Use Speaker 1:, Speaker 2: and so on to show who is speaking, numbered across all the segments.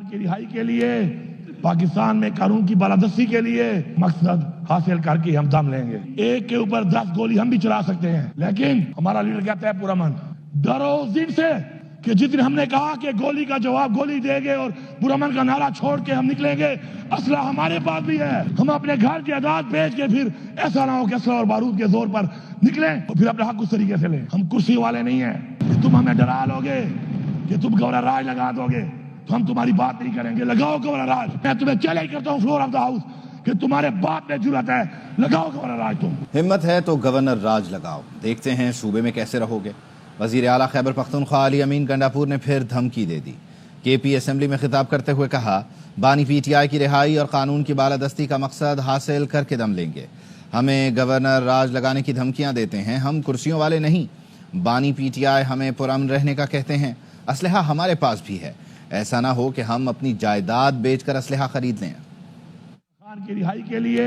Speaker 1: کی رہائی کے لیے پاکستان میں قانون کی بالادستی کے لیے مقصد حاصل کر کے ہم دم لیں گے. ایک کے اوپر 10 گولی ہم بھی چلا سکتے ہیں، لیکن ہمارا لیڈر کہتا ہے پورا من ڈرو اس دن سے کہ جس دن ہم نے کہا کہ گولی کا جواب گولی دیں گے اور پورا من کا نعرہ چھوڑ کے ہم نکلیں گے. اسلحہ ہمارے پاس بھی ہے، ہم اپنے گھر جائیداد بیچ کے پھر ایسا نہ ہو کہ اسلحہ اور بارود کے زور پر نکلیں اور پھر اپنا حق اس طریقے سے لیں. ہم کرسی والے نہیں ہیں کہ تم ہمیں ڈرا لو گے کہ تم گورنر راج لگا دو گے تو ہم تمہاری بات نہیں کریں گے. لگاؤ گورنر راج. میں تمہیں چیلنج کرتا ہوں فلور آف دا ہاؤس کہ تمہارے باپ میں جرأت ہے، لگاؤ گورنر راج. تم
Speaker 2: ہمت ہے تو گورنر راج لگاؤ. دیکھتے ہیں صوبے میں کیسے رہو گے. وزیر اعلیٰ خیبر پختونخوا علی امین گنڈاپور نے پھر دھمکی دے دی. کے پی اسمبلی میں خطاب کرتے ہوئے کہا بانی پی ٹی آئی کی رہائی اور قانون کی بالادستی کا مقصد حاصل کر کے دم لیں گے. ہمیں گورنر راج لگانے کی دھمکیاں دیتے ہیں، ہم کرسیوں والے نہیں. بانی پی ٹی آئی ہمیں پرامن رہنے کا کہتے ہیں، اسلحہ ہمارے پاس بھی ہے. ایسا نہ ہو کہ ہم اپنی جائیداد بیچ کر اسلحہ خرید لیں.
Speaker 1: خان کی رہائی کے لیے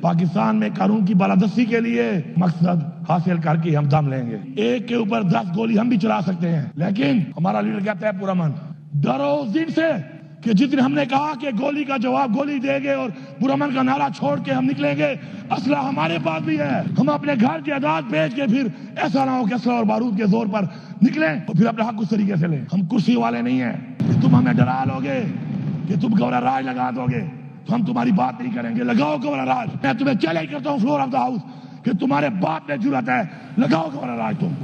Speaker 1: پاکستان میں قانون کی بالادستی کے لیے مقصد حاصل کر کے ہم دم لیں گے. ایک کے اوپر 10 گولی ہم بھی چلا سکتے ہیں، لیکن ہمارا لیڈر کہتا ہے پورا من ڈرو اس دن سے کہ جس دن ہم نے کہا کہ گولی کا جواب گولی دیں گے اور پورا من کا نعرہ چھوڑ کے ہم نکلیں گے. اسلحہ ہمارے پاس بھی ہے، ہم اپنے گھر جائیداد بیچ کے پھر ایسا نہ ہو کہ اسلحہ اور بارود کے زور پر نکلیں اور پھر اپنا حق اس طریقے سے لیں. ہم کرسی والے نہیں ہیں کہ تم ہمیں ڈرا لو گے کہ تم گورنر راج لگا دو گے تو ہم تمہاری بات نہیں کریں گے. لگاؤ گورنر راج. میں تمہیں چیلنج کرتا ہوں فلور آف دا ہاؤس کہ تمہارے باپ میں جرأت ہے، لگاؤ گورنر راج. تم